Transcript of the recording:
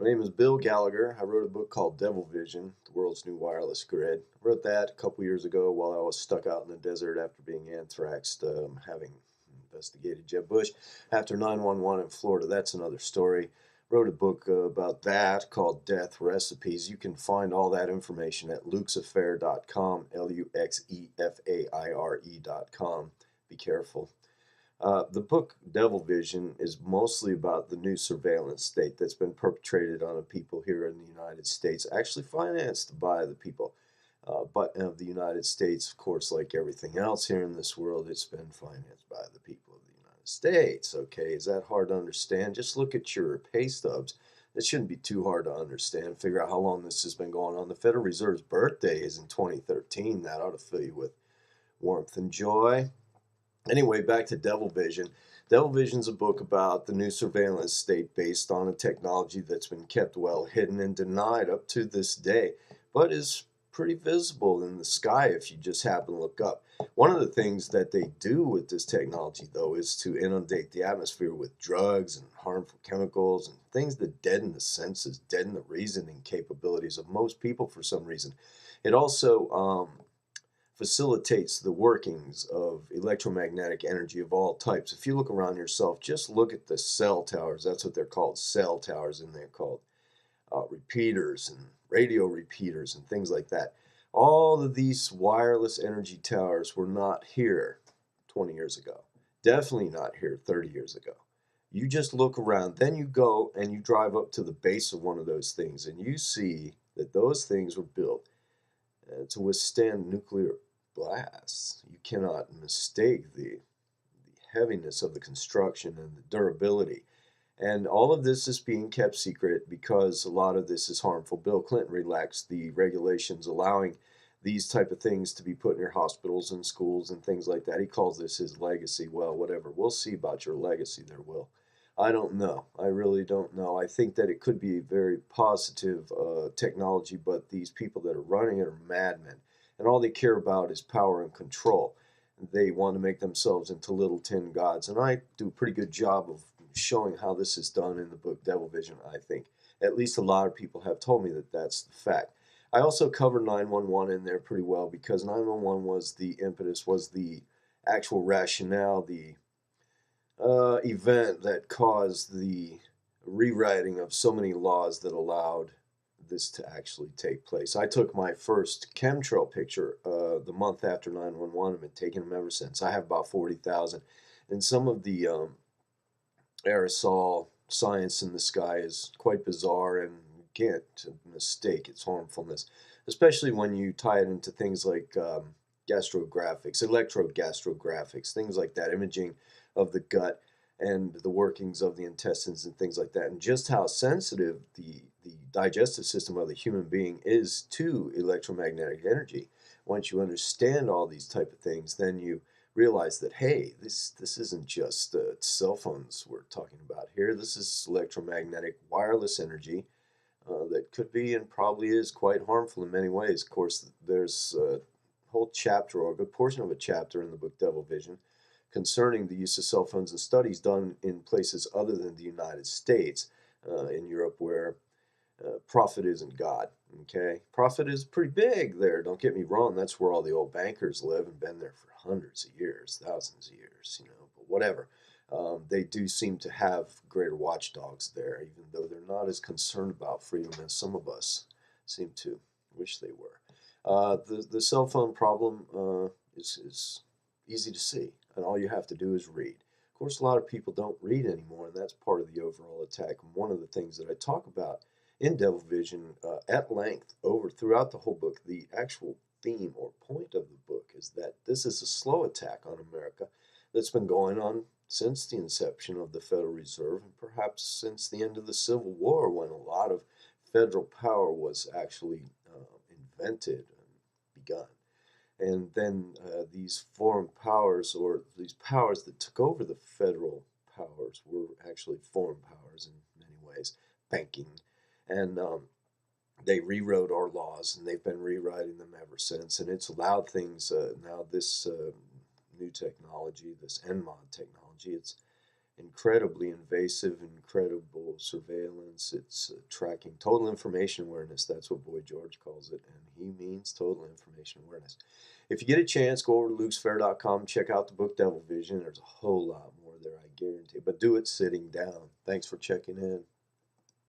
My name is Bill Gallagher. I wrote a book called Devilvision, the world's new wireless grid. I wrote that a couple years ago while I was stuck out in the desert after being anthraxed, having investigated Jeb Bush after 9/11 in Florida. That's another story. Wrote a book about that called Death Recipes. You can find all that information at luxaffair.com, luxefaire.com. Be careful. The book Devilvision is mostly about the new surveillance state that's been perpetrated on the people here in the United States, actually financed by the people. But of the United States, of course, like everything else here in this world, it's been financed by the people of the United States. Okay, is that hard to understand? Just look at your pay stubs. It shouldn't be too hard to understand. Figure out how long this has been going on. The Federal Reserve's birthday is in 2013. That ought to fill you with warmth and joy. Anyway, back to Devilvision. Devilvision's a book about the new surveillance state based on a technology that's been kept well hidden and denied up to this day, but is pretty visible in the sky if you just happen to look up. One of the things that they do with this technology, though, is to inundate the atmosphere with drugs and harmful chemicals and things that deaden the senses, deaden the reasoning capabilities of most people for some reason. It also facilitates the workings of electromagnetic energy of all types. If you look around yourself, just look at the cell towers. That's what they're called, cell towers, and they're called repeaters and radio repeaters and things like that. All of these wireless energy towers were not here 20 years ago. Definitely not here 30 years ago. You just look around, then you go and you drive up to the base of one of those things, and you see that those things were built to withstand nuclear blasts. You cannot mistake the heaviness of the construction and the durability. And all of this is being kept secret because a lot of this is harmful. Bill Clinton relaxed the regulations allowing these type of things to be put in your hospitals and schools and things like that. He calls this his legacy. Well, whatever. We'll see about your legacy there, Will. I don't know. I really don't know. I think that it could be very positive technology, but these people that are running it are madmen. And all they care about is power and control. They want to make themselves into little tin gods. And I do a pretty good job of showing how this is done in the book Devilvision, I think. At least a lot of people have told me that that's the fact. I also covered 911 in there pretty well because 911 was the impetus, was the actual rationale, the event that caused the rewriting of so many laws that allowed this to actually take place. I took my first chemtrail picture the month after 911. I've been taking them ever since. I have about 40,000. And some of the aerosol science in the sky is quite bizarre and you can't mistake its harmfulness, especially when you tie it into things like gastrographics, electrogastrographics, things like that, imaging of the gut and the workings of the intestines and things like that, and just how sensitive the digestive system of the human being is to electromagnetic energy. Once you understand all these type of things, then you realize that, hey, this isn't just cell phones we're talking about here. This is electromagnetic wireless energy that could be and probably is quite harmful in many ways. Of course, there's a whole chapter or a good portion of a chapter in the book Devilvision concerning the use of cell phones and studies done in places other than the United States, in Europe, where profit isn't God. Okay, profit is pretty big there. Don't get me wrong. That's where all the old bankers live and been there for hundreds of years, thousands of years. But whatever. They do seem to have greater watchdogs there, even though they're not as concerned about freedom as some of us seem to wish they were. The cell phone problem is easy to see, and all you have to do is read. Of course, a lot of people don't read anymore, and that's part of the overall attack. And one of the things that I talk about in Devilvision at length over throughout the whole book, the actual theme or point of the book is that this is a slow attack on America that's been going on since the inception of the Federal Reserve and perhaps since the end of the Civil War, when a lot of federal power was actually invented and begun. And then these foreign powers, or these powers that took over the federal powers, were actually foreign powers in many ways, banking. And they rewrote our laws, and they've been rewriting them ever since. And it's allowed things, now this new technology, this NMOD technology, incredibly invasive, incredible surveillance. It's tracking total information awareness. That's what Boy George calls it, and he means total information awareness. If you get a chance, go over to lukesfair.com, check out the book Devilvision. There's a whole lot more there, I guarantee. But do it sitting down. Thanks for checking in.